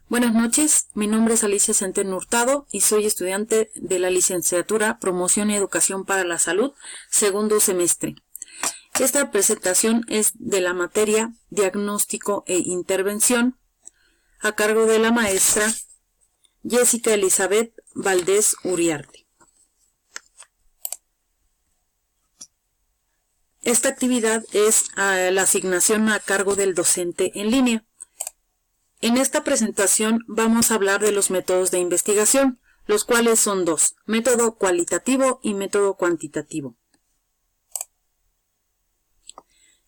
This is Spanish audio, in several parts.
Buenas noches, mi nombre es Alicia Centeno Hurtado y soy estudiante de la licenciatura Promoción y Educación para la Salud, segundo semestre. Esta presentación es de la materia Diagnóstico e Intervención, a cargo de la maestra Jessica Elizabeth Valdés Uriarte. Esta actividad es la asignación a cargo del docente en línea. En esta presentación vamos a hablar de los métodos de investigación, los cuales son dos: método cualitativo y método cuantitativo.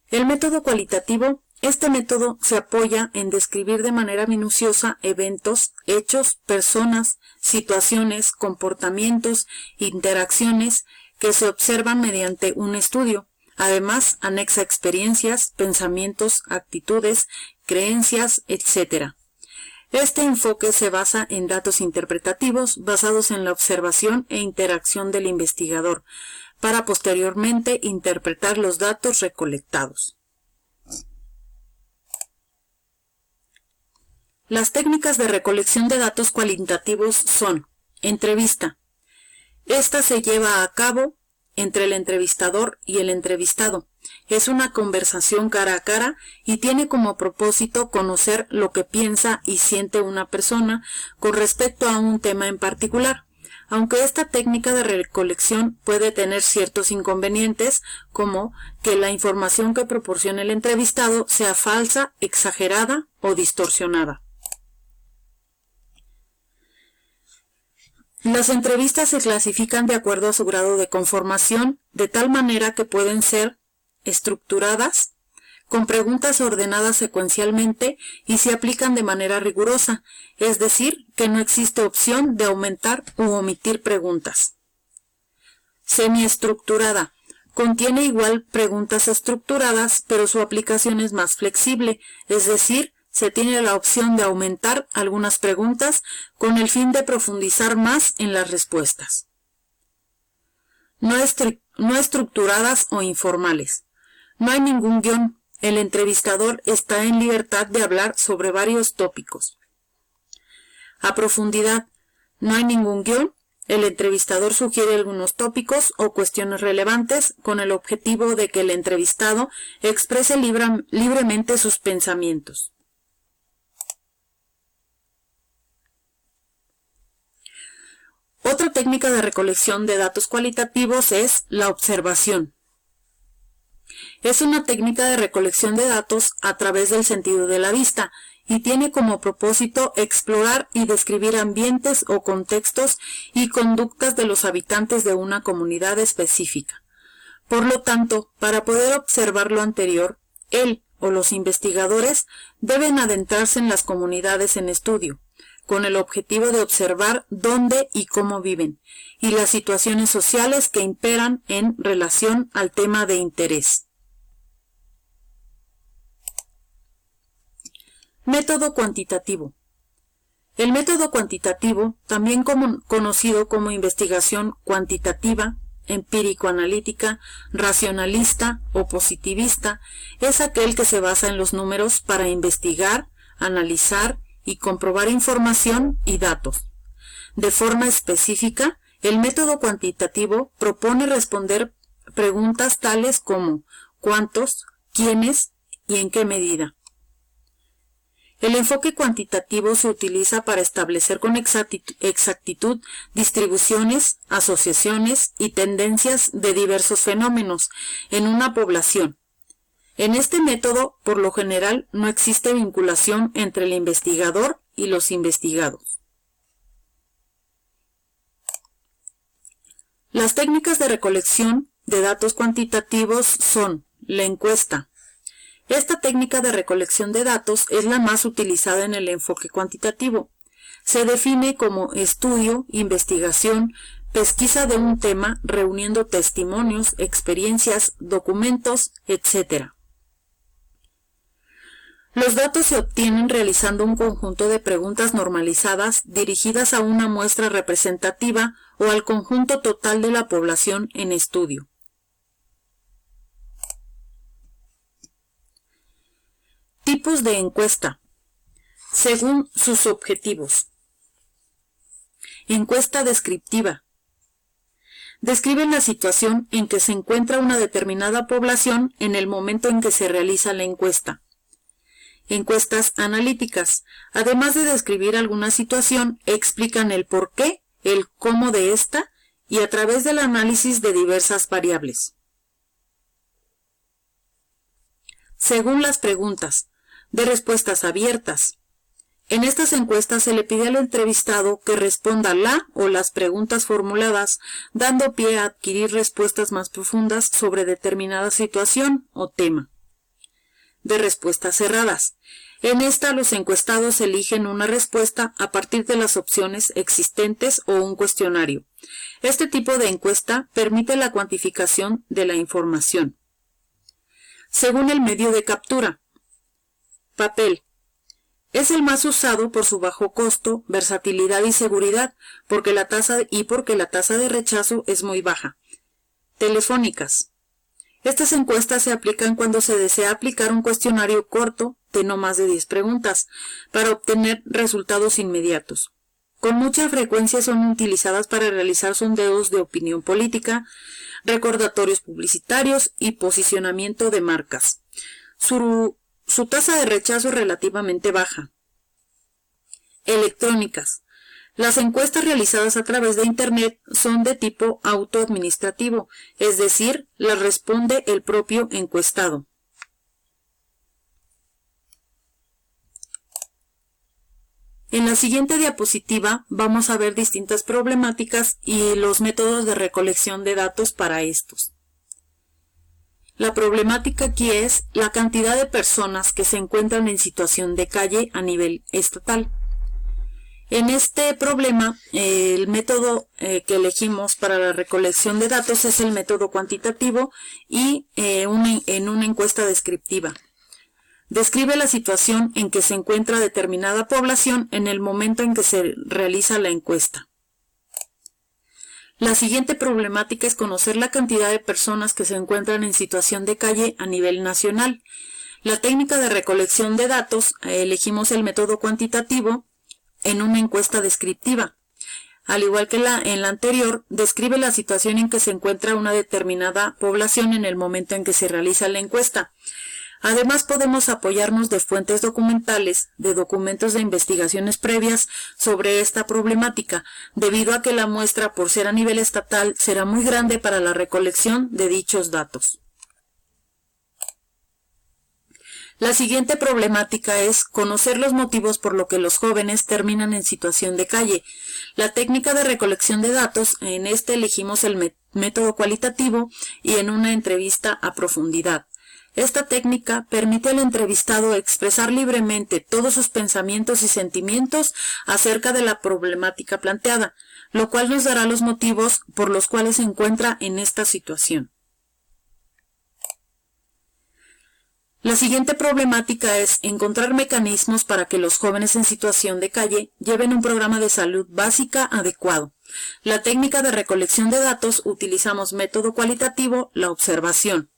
El método cualitativo, este método se apoya en describir de manera minuciosa eventos, hechos, personas, situaciones, comportamientos, interacciones que se observan mediante un estudio. Además, anexa experiencias, pensamientos, actitudes, creencias, etc. Este enfoque se basa en datos interpretativos basados en la observación e interacción del investigador, para posteriormente interpretar los datos recolectados. Las técnicas de recolección de datos cualitativos son: entrevista. Esta se lleva a cabo entre el entrevistador y el entrevistado. Es una conversación cara a cara y tiene como propósito conocer lo que piensa y siente una persona con respecto a un tema en particular. Aunque esta técnica de recolección puede tener ciertos inconvenientes, como que la información que proporciona el entrevistado sea falsa, exagerada o distorsionada. Las entrevistas se clasifican de acuerdo a su grado de conformación, de tal manera que pueden ser estructuradas, con preguntas ordenadas secuencialmente y se aplican de manera rigurosa, es decir, que no existe opción de aumentar u omitir preguntas. Semiestructurada. Contiene igual preguntas estructuradas, pero su aplicación es más flexible, es decir, se tiene la opción de aumentar algunas preguntas con el fin de profundizar más en las respuestas. No estructuradas o informales. No hay ningún guión. El entrevistador está en libertad de hablar sobre varios tópicos. A profundidad. No hay ningún guión. El entrevistador sugiere algunos tópicos o cuestiones relevantes con el objetivo de que el entrevistado exprese libremente sus pensamientos. Otra técnica de recolección de datos cualitativos es la observación. Es una técnica de recolección de datos a través del sentido de la vista y tiene como propósito explorar y describir ambientes o contextos y conductas de los habitantes de una comunidad específica. Por lo tanto, para poder observar lo anterior, él o los investigadores deben adentrarse en las comunidades en estudio, con el objetivo de observar dónde y cómo viven, y las situaciones sociales que imperan en relación al tema de interés. Método cuantitativo. El método cuantitativo, también conocido como investigación cuantitativa, empírico-analítica, racionalista o positivista, es aquel que se basa en los números para investigar, analizar y comprobar información y datos. De forma específica, el método cuantitativo propone responder preguntas tales como ¿cuántos?, ¿quiénes? y ¿en qué medida? El enfoque cuantitativo se utiliza para establecer con exactitud distribuciones, asociaciones y tendencias de diversos fenómenos en una población. En este método, por lo general, no existe vinculación entre el investigador y los investigados. Las técnicas de recolección de datos cuantitativos son la encuesta. Esta técnica de recolección de datos es la más utilizada en el enfoque cuantitativo. Se define como estudio, investigación, pesquisa de un tema, reuniendo testimonios, experiencias, documentos, etc. Los datos se obtienen realizando un conjunto de preguntas normalizadas dirigidas a una muestra representativa o al conjunto total de la población en estudio. Tipos de encuesta. según sus objetivos. Encuesta descriptiva. Describen la situación en que se encuentra una determinada población en el momento en que se realiza la encuesta. Encuestas analíticas. Además de describir alguna situación, explican el por qué, el cómo de esta y a través del análisis de diversas variables. Según las preguntas, de respuestas abiertas. En estas encuestas se le pide al entrevistado que responda la o las preguntas formuladas, dando pie a adquirir respuestas más profundas sobre determinada situación o tema. De respuestas cerradas. En esta los encuestados eligen una respuesta a partir de las opciones existentes o un cuestionario. Este tipo de encuesta permite la cuantificación de la información. Según el medio de captura. Papel. Es el más usado por su bajo costo, versatilidad y seguridad, porque la tasa de rechazo es muy baja. Telefónicas. Estas encuestas se aplican cuando se desea aplicar un cuestionario corto de no más de 10 preguntas para obtener resultados inmediatos. Con mucha frecuencia son utilizadas para realizar sondeos de opinión política, recordatorios publicitarios y posicionamiento de marcas. Su tasa de rechazo es relativamente baja. Electrónicas. Las encuestas realizadas a través de Internet son de tipo autoadministrativo, es decir, las responde el propio encuestado. En la siguiente diapositiva vamos a ver distintas problemáticas y los métodos de recolección de datos para estos. La problemática aquí es la cantidad de personas que se encuentran en situación de calle a nivel estatal. En este problema, el método que elegimos para la recolección de datos es el método cuantitativo y en una encuesta descriptiva. Describe la situación en que se encuentra determinada población en el momento en que se realiza la encuesta. La siguiente problemática es conocer la cantidad de personas que se encuentran en situación de calle a nivel nacional. La técnica de recolección de datos, elegimos el método cuantitativo en una encuesta descriptiva. Al igual que en la anterior, describe la situación en que se encuentra una determinada población en el momento en que se realiza la encuesta. Además, podemos apoyarnos de fuentes documentales, de documentos de investigaciones previas sobre esta problemática, debido a que la muestra, por ser a nivel estatal, será muy grande para la recolección de dichos datos. La siguiente problemática es conocer los motivos por los que los jóvenes terminan en situación de calle. La técnica de recolección de datos, en este elegimos el método cualitativo y en una entrevista a profundidad. Esta técnica permite al entrevistado expresar libremente todos sus pensamientos y sentimientos acerca de la problemática planteada, lo cual nos dará los motivos por los cuales se encuentra en esta situación. La siguiente problemática es encontrar mecanismos para que los jóvenes en situación de calle lleven un programa de salud básica adecuado. La técnica de recolección de datos utilizamos método cualitativo, la observación.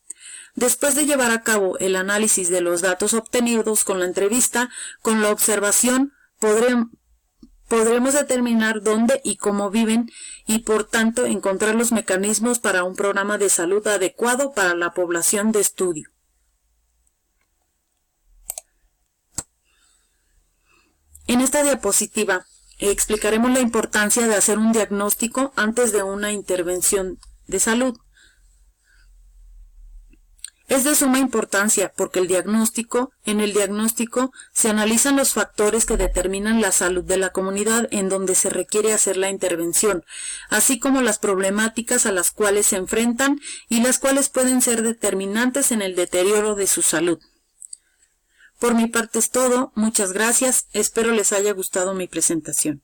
Después de llevar a cabo el análisis de los datos obtenidos con la entrevista, con la observación podremos determinar dónde y cómo viven y por tanto encontrar los mecanismos para un programa de salud adecuado para la población de estudio. En esta diapositiva explicaremos la importancia de hacer un diagnóstico antes de una intervención de salud. Es de suma importancia porque en el diagnóstico se analizan los factores que determinan la salud de la comunidad en donde se requiere hacer la intervención, así como las problemáticas a las cuales se enfrentan y las cuales pueden ser determinantes en el deterioro de su salud. Por mi parte es todo, muchas gracias, espero les haya gustado mi presentación.